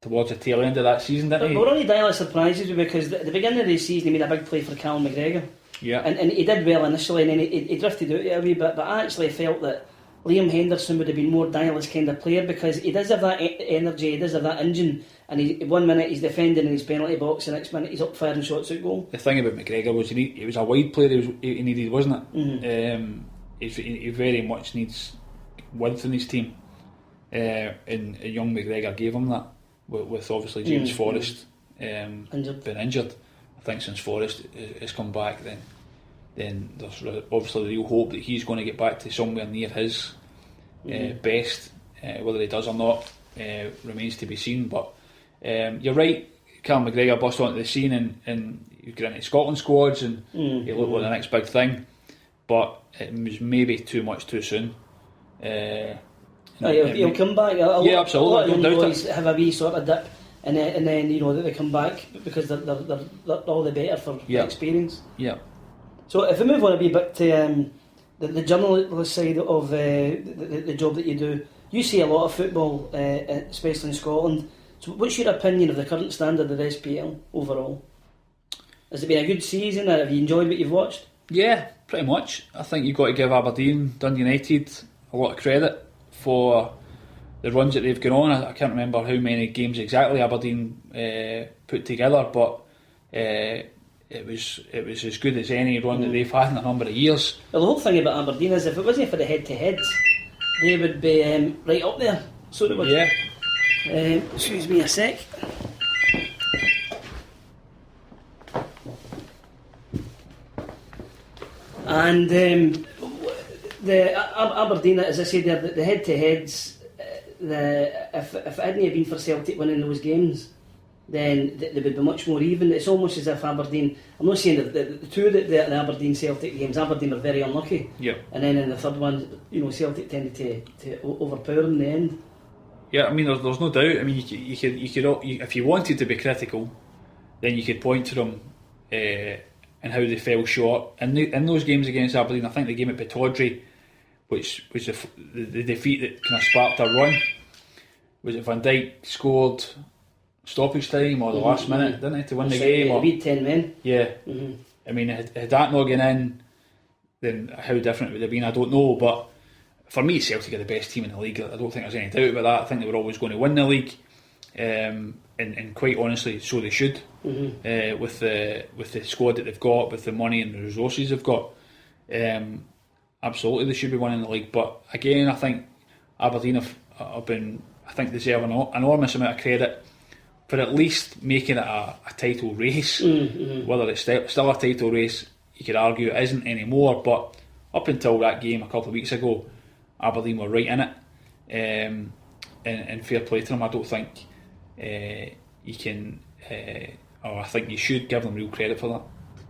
towards the tail end of that season, didn't he? But Ronnie Dyer surprises me because at the beginning of the season he made a big play for Callum McGregor. Yeah. And he did well initially, and then he drifted out a wee bit. But I actually felt that Liam Henderson would have been more Dyer's kind of player because he does have that energy, he does have that engine, and 1 minute he's defending in his penalty box, the next minute he's up firing shots out goal. The thing about McGregor was he was a wide player he needed, wasn't it? He very much needs width in his team, and young McGregor gave him that with obviously James Forrest been injured. I think since Forrest has come back, then there's obviously the real hope that he's going to get back to somewhere near his best. Whether he does or not remains to be seen. But you're right, Callum McGregor burst onto the scene and he got into Scotland squads and he looked like the next big thing. But it was maybe too much too soon. He'll come back. Absolutely. A lot of young boys have a wee sort of dip, and then you know that they come back because they're all the better for experience. Yeah. So if we move on a wee bit to the journalist side of the job that you do, you see a lot of football, especially in Scotland. So what's your opinion of the current standard of the SPL overall? Has it been a good season? Have you enjoyed what you've watched? Yeah, pretty much. I think you've got to give Aberdeen, Dundee United a lot of credit for the runs that they've gone on. I can't remember how many games exactly Aberdeen put together, but it was as good as any run that they've had in a number of years. Well, the whole thing about Aberdeen is if it wasn't for the head-to-heads, they would be right up there. So they would. Yeah. Excuse me a sec. And the Aberdeen, as I said, the head-to-heads, if it hadn't been for Celtic winning those games, then they would be much more even. It's almost as if Aberdeen, I'm not saying that the two that the Aberdeen Celtic games, Aberdeen were very unlucky. Yep. And then in the third one, Celtic tended to overpower them in the end. Yeah, I mean, there's no doubt. I mean, you could if you wanted to be critical, then you could point to them and how they fell short in those games against Aberdeen. I think the game at Pittodrie, which was the defeat that kind of sparked a run. Was it Van Dijk scored stoppage time or the last minute, didn't he, to win the game? Or beat 10 men. Yeah. I mean, had that not gone in, then how different it would have been, I don't know. But for me, Celtic are the best team in the league. I don't think there's any doubt about that. I think they were always going to win the league, and quite honestly, so they should. With the squad that they've got, with the money and the resources they've got, absolutely they should be winning the league. But again, I think Aberdeen have been, I think, deserve an enormous amount of credit for at least making it a title race. Whether it's still a title race, you could argue it isn't anymore, but up until that game a couple of weeks ago, Aberdeen were right in it, and fair play to them. I don't think you can, or I think you should give them real credit for that.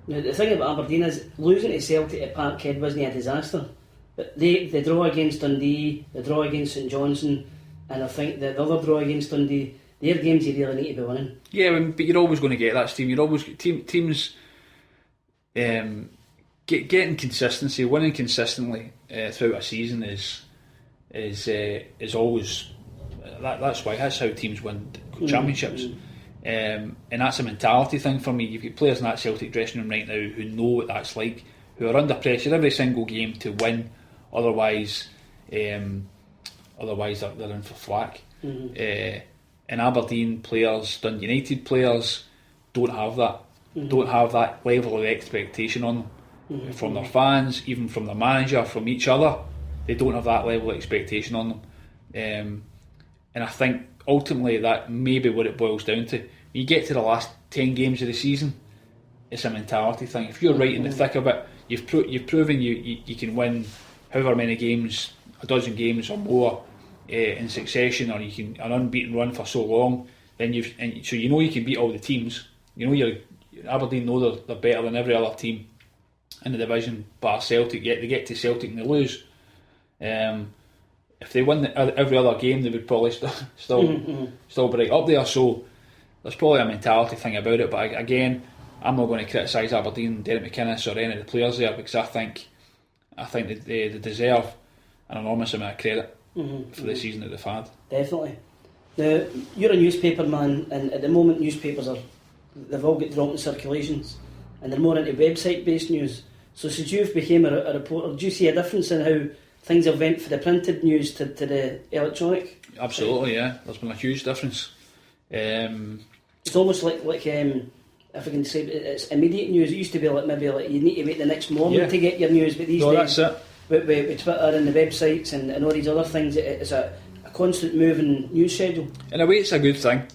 Now, the thing about Aberdeen is losing to Celtic at Parkhead wasn't a disaster, but the draw against Dundee, the draw against St Johnstone, and I think the other draw against Dundee, they're games you really need to be winning. Yeah, but you're always going to get that, Steve. You're always teams getting consistency, winning consistently throughout a season is always that's how teams win championships. And that's a mentality thing for me. You've got players in that Celtic dressing room right now who know what that's like, who are under pressure every single game to win. Otherwise they're in for flack. And Aberdeen players, Dundee United players don't have that. Don't have that level of expectation on them from their fans, even from their manager, from each other. They don't have that level of expectation on them. And I think ultimately that may be what it boils down to. When you get to the last 10 games of the season, it's a mentality thing. If you're right in the thick of it, you've proven you can win however many games, a dozen games or more in succession, or you can an unbeaten run for so long, then so you know you can beat all the teams. You know Aberdeen know they're better than every other team in the division, bar Celtic. Yet they get to Celtic and they lose. If they win every other game, they would probably still be right up there. So there's probably a mentality thing about it. But again, I'm not going to criticise Aberdeen, Derek McInnes or any of the players there, because I think they deserve an enormous amount of credit for the season that they've had. Definitely. Now, you're a newspaper man, and at the moment newspapers they've all got dropped in circulations, and they're more into website based news. So since you've become a reporter, do you see a difference in how things have went for the printed news to the electronic? Absolutely, yeah. There's been a huge difference. It's almost like if I can say, it's immediate news. It used to be maybe you need to wait the next morning to get your news, but these days that's it. With Twitter and the websites and all these other things, it's a constant moving news schedule. In a way, it's a good thing.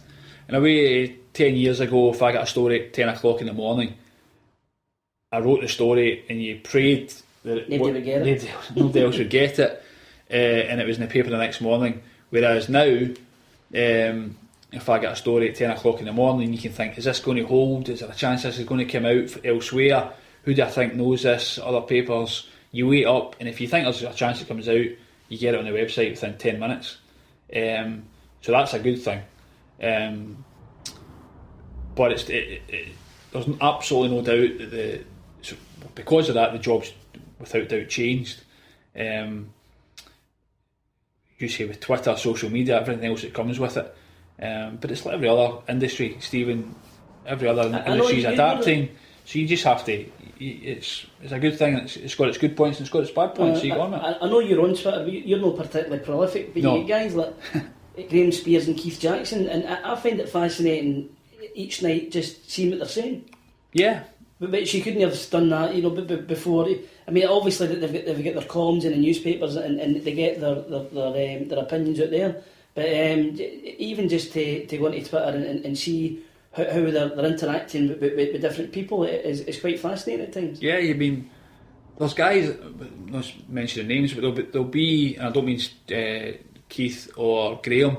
In a way, 10 years ago, if I got a story at 10 o'clock in the morning, I wrote the story and you prayed that nobody would get it. Nobody else would get it, and it was in the paper the next morning. Whereas now, if I get a story at 10 o'clock in the morning, you can think, is this going to hold? Is there a chance this is going to come out elsewhere? Who do I think knows this? Other papers? You wait up, and if you think there's a chance it comes out, you get it on the website within 10 minutes. So that's a good thing. But there's absolutely no doubt that because of that, the job's without doubt changed. You say with Twitter, social media, everything else that comes with it. But it's like every other industry, Stephen. Every other industry is adapting. So you just have to. It's a good thing. It's got its good points and it's got its bad points. So you got on it. I know you're on Twitter. You're not particularly prolific, but No. you get guys like Graham Spears and Keith Jackson, and I find it fascinating each night just seeing what they're saying. Yeah. But she couldn't have done that, before. I mean, obviously they've got their columns in the newspapers and they get their opinions out there. But even just to go onto Twitter and see how they're interacting with different people is quite fascinating at times. Yeah, you mean there's guys, not mentioning names, but there'll be, and I don't mean Keith or Graham,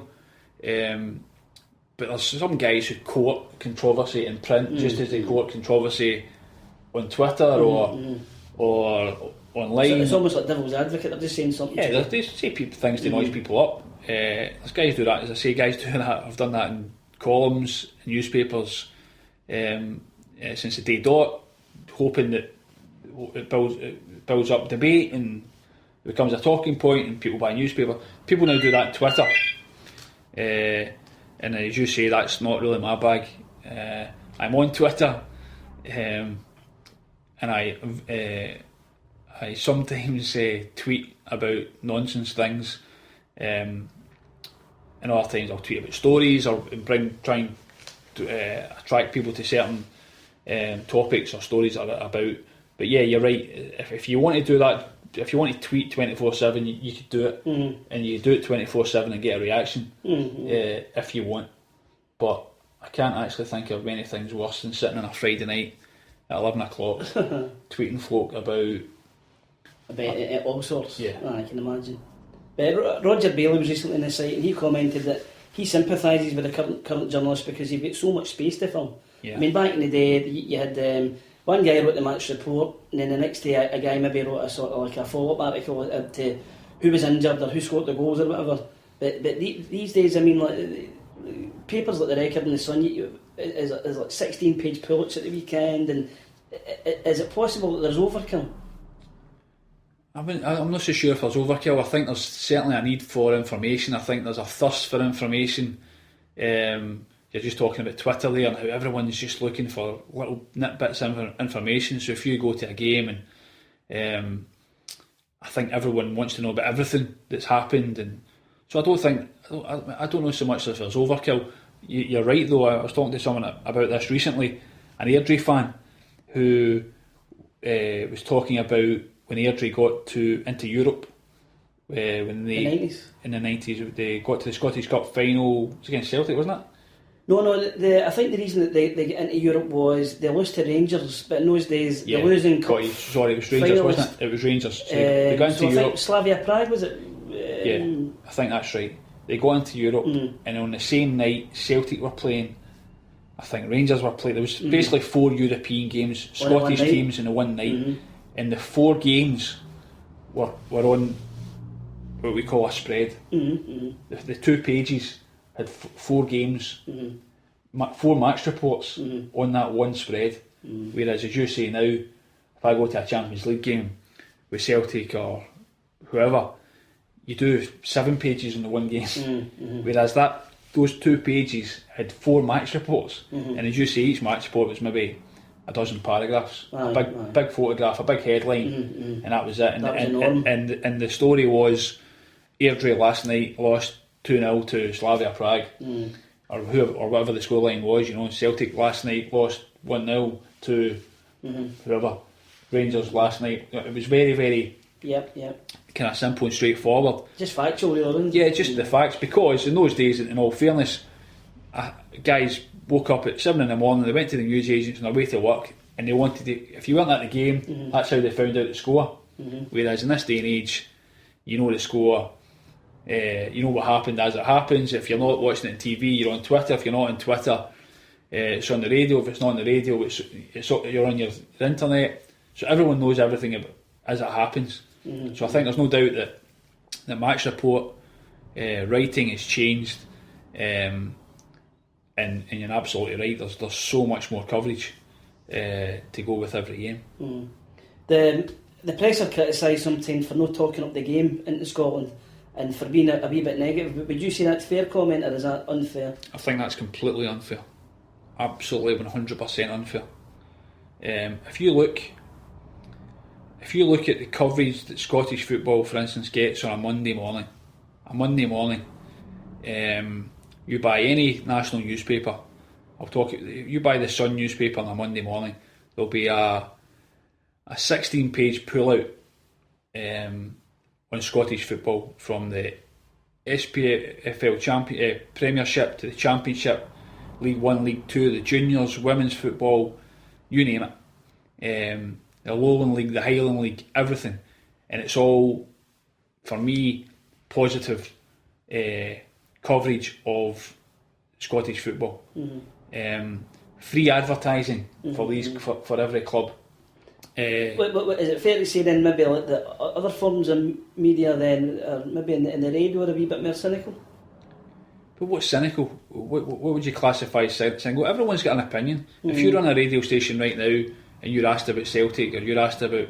but there's some guys who court controversy in print just as they court controversy on Twitter or online. So it's almost like devil's advocate. They're just saying something. Yeah, they say things to noise people up. There's guys do that. As I say, guys do that. I've done that in columns, in newspapers, since the day dot, hoping that it builds up debate and becomes a talking point, and people buy a newspaper. People now do that on Twitter, and as you say, that's not really my bag. I'm on Twitter, and I sometimes tweet about nonsense things, and other times I'll tweet about stories or try and attract people to certain topics or stories about. But yeah, you're right. If you want to do that, if you want to tweet 24/7, you could do it, and you do it 24/7 and get a reaction if you want. But I can't actually think of many things worse than sitting on a Friday night at 11 o'clock tweeting folk about all sorts. Yeah, I can imagine. But Roger Bailey was recently on the site and he commented that he sympathises with the current journalists because you've got so much space to film. Yeah. I mean, back in the day, you had one guy wrote the match report, and then the next day a guy maybe wrote a sort of like a follow-up article to who was injured or who scored the goals or whatever. But these days, I mean, like papers like the Record and the Sun is like 16-page pullets at the weekend, and is it possible that there's overkill? I'm not so sure if there's overkill. I think there's certainly a need for information. I think there's a thirst for information. You're just talking about Twitter there and how everyone's just looking for little nitbits of information. So if you go to a game and I think everyone wants to know about everything that's happened, and so I don't know so much if there's overkill. You're right though. I was talking to someone about this recently, an Airdrie fan who was talking about when Airdrie got into Europe when they in the 90s they got to the Scottish Cup final. It was against Celtic, wasn't it? No. I think the reason that they get into Europe was they lost to Rangers, but in those days the losing cup. Sorry, it was Rangers, wasn't it? It was Rangers. So they got into Europe. I think Slavia Prague, was it? Yeah, I think that's right. They got into Europe, and on the same night Celtic were playing. I think Rangers were playing. There was basically 4 European games, Scottish teams in the one night, and the 4 games were on what we call a spread. The 2 pages had 4 games, 4 match reports on that one spread. Whereas, as you say now, if I go to a Champions League game with Celtic or whoever, you do 7 pages on the one game. Whereas those 2 pages had 4 match reports, and as you say, each match report was maybe a dozen paragraphs, big photograph, a big headline, and that was it. And the story was Airdrie last night lost 2-0 to Slavia Prague, or whatever the scoreline was. Celtic last night lost 1-0 to whoever. Rangers last night. It was very, very kind of simple and straightforward. Just factual, really. Yeah, just the facts. Because in those days, in all fairness, guys woke up at 7 in the morning. They went to the news agents on their way to work, and they wanted to. If you weren't at the game, that's how they found out the score. Whereas in this day and age, you know the score. You know what happened as it happens. If you're not watching it on TV, you're on Twitter. If you're not on Twitter, it's on the radio. If it's not on the radio, you're on your internet. So everyone knows everything as it happens. So I think there's no doubt that the match report writing has changed, and you're absolutely right. There's so much more coverage to go with every game. The press are criticised sometimes for not talking up the game into Scotland, and for being a wee bit negative. Would you say that's a fair comment, or is that unfair? I think that's completely unfair. Absolutely 100% unfair. If you look at the coverage that Scottish football, for instance, gets on a Monday morning, you buy any national newspaper. You buy the Sun newspaper on a Monday morning. There'll be a 16-page pullout on Scottish football, from the SPFL Premiership to the Championship, League 1, League 2, the juniors, women's football, you name it. The Lowland League, the Highland League, everything. And it's all, for me, positive coverage of Scottish football. Free advertising for every club. Is it fair to say then maybe like the other forms of media then, maybe in the radio, are a wee bit more cynical? But what's cynical? What would you classify as cynical? Everyone's got an opinion. If you're on a radio station right now and you're asked about Celtic, or you're asked about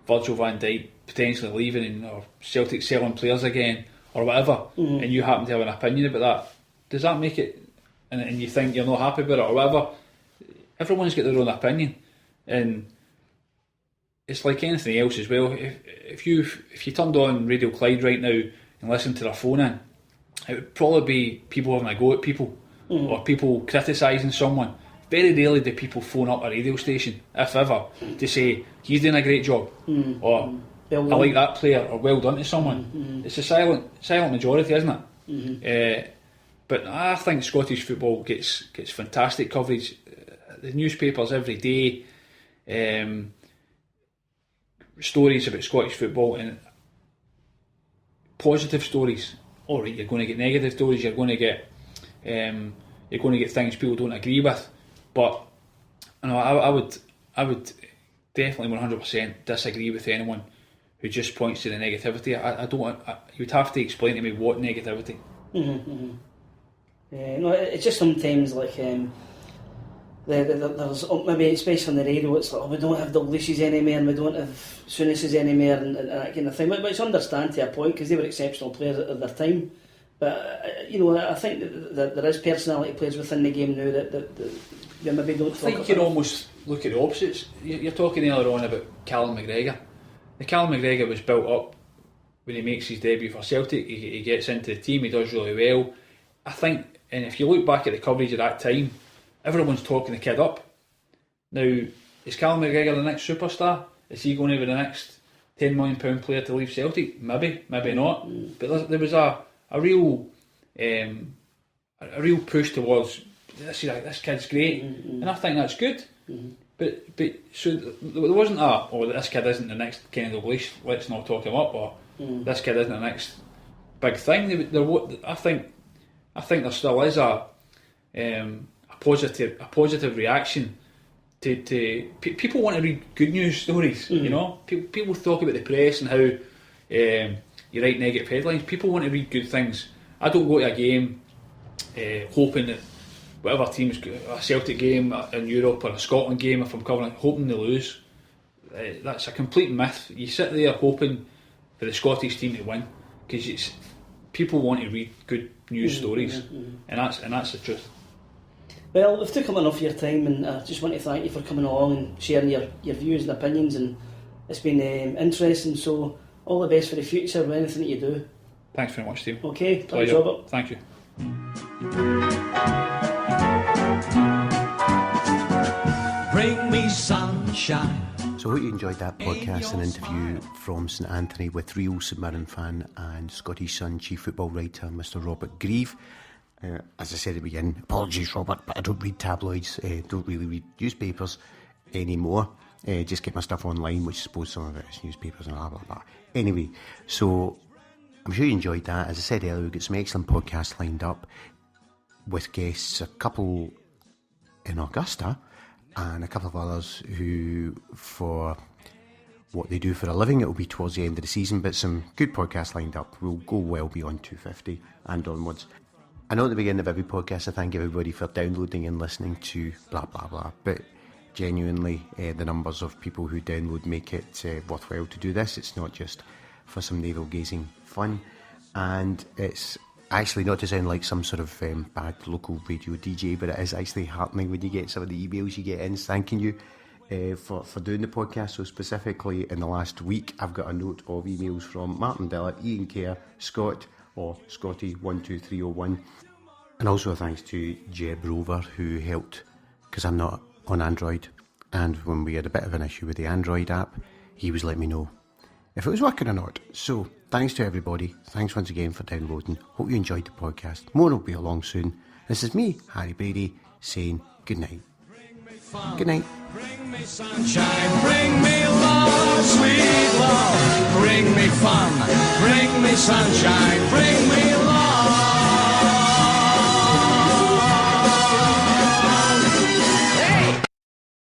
Virgil van Dijk potentially leaving, or Celtic selling players again, or whatever, and you happen to have an opinion about that, does that make it, and you think you're not happy about it or whatever? Everyone's got their own opinion, and it's like anything else as well. If you turned on Radio Clyde right now and listened to their phone in, it would probably be people having a go at people, or people criticising someone. Very rarely do people phone up a radio station, if ever, to say he's doing a great job, or I like that player, or well done to someone. It's a silent majority, isn't it? But I think Scottish football gets fantastic coverage. The newspapers every day, stories about Scottish football, and positive stories. All right, you're going to get negative stories. You're going to get things people don't agree with. But I would definitely 100% disagree with anyone who just points to the negativity. I don't. You'd have to explain to me what negativity. No, it's just sometimes like there's maybe, especially on the radio, it's like, we don't have Douglases anymore, and we don't have Souness's anymore, and that kind of thing. But it's understand to a point, because they were exceptional players at their time. But I think that there is personality players within the game now that you maybe don't. I think you can almost look at the opposites. You're talking earlier on about Callum McGregor. The Callum McGregor was built up when he makes his debut for Celtic. He gets into the team. He does really well. I think, and if you look back at the coverage at that time, everyone's talking the kid up. Now, is Callum McGregor the next superstar? Is he going to be the next £10 million player to leave Celtic? Maybe not. But there was a real push towards this kid's great, and I think that's good. But so there wasn't this kid isn't the next Kenny Dalglish, let's not talk him up, or this kid isn't the next big thing. I think there still is a positive reaction to people want to read good news stories. People talk about the press and how you write negative headlines. People want to read good things. I don't go to a game hoping that whatever team's a Celtic game in Europe or a Scotland game, if I'm covering, hoping they lose. That's a complete myth. You sit there hoping for the Scottish team to win, because people want to read good news stories, and that's the truth. Well, we've took up enough of your time, and I just want to thank you for coming along and sharing your views and opinions, and it's been interesting. So all the best for the future with anything that you do. Thanks very much, Steve. Okay, thanks, Pleasure. Robert. Thank you. Bring me sunshine. So I hope you enjoyed that podcast and interview from St Anthony with real St Mirren fan and Scottish Sun chief football writer Mr Robert Grieve. As I said at the beginning, apologies Robert, but I don't read tabloids, don't really read newspapers anymore. Just get my stuff online, which I suppose some of it is newspapers and blah blah blah. Anyway, so I'm sure you enjoyed that. As I said earlier, we've got some excellent podcasts lined up with guests, a couple in Augusta and a couple of others who, for what they do for a living, it will be towards the end of the season, but some good podcasts lined up. We'll go well beyond 250 and onwards. I know at the beginning of every podcast I thank everybody for downloading and listening to blah blah blah, but genuinely the numbers of people who download make it worthwhile to do this. It's not just for some navel-gazing fun, and it's actually not to sound like some sort of bad local radio DJ, but it is actually heartening when you get some of the emails you get in thanking you for doing the podcast. So specifically in the last week, I've got a note of emails from Martin Della, Ian Kerr, Scott, or Scotty12301, and also a thanks to Jeb Rover, who helped, because I'm not on Android, and when we had a bit of an issue with the Android app, he was letting me know if it was working or not. So thanks to everybody. Thanks once again for downloading. Hope you enjoyed the podcast. More will be along soon. This is me, Harry Brady, saying good night. Good night. Bring me sunshine, bring me love, sweet love. Bring me fun, bring me sunshine, bring me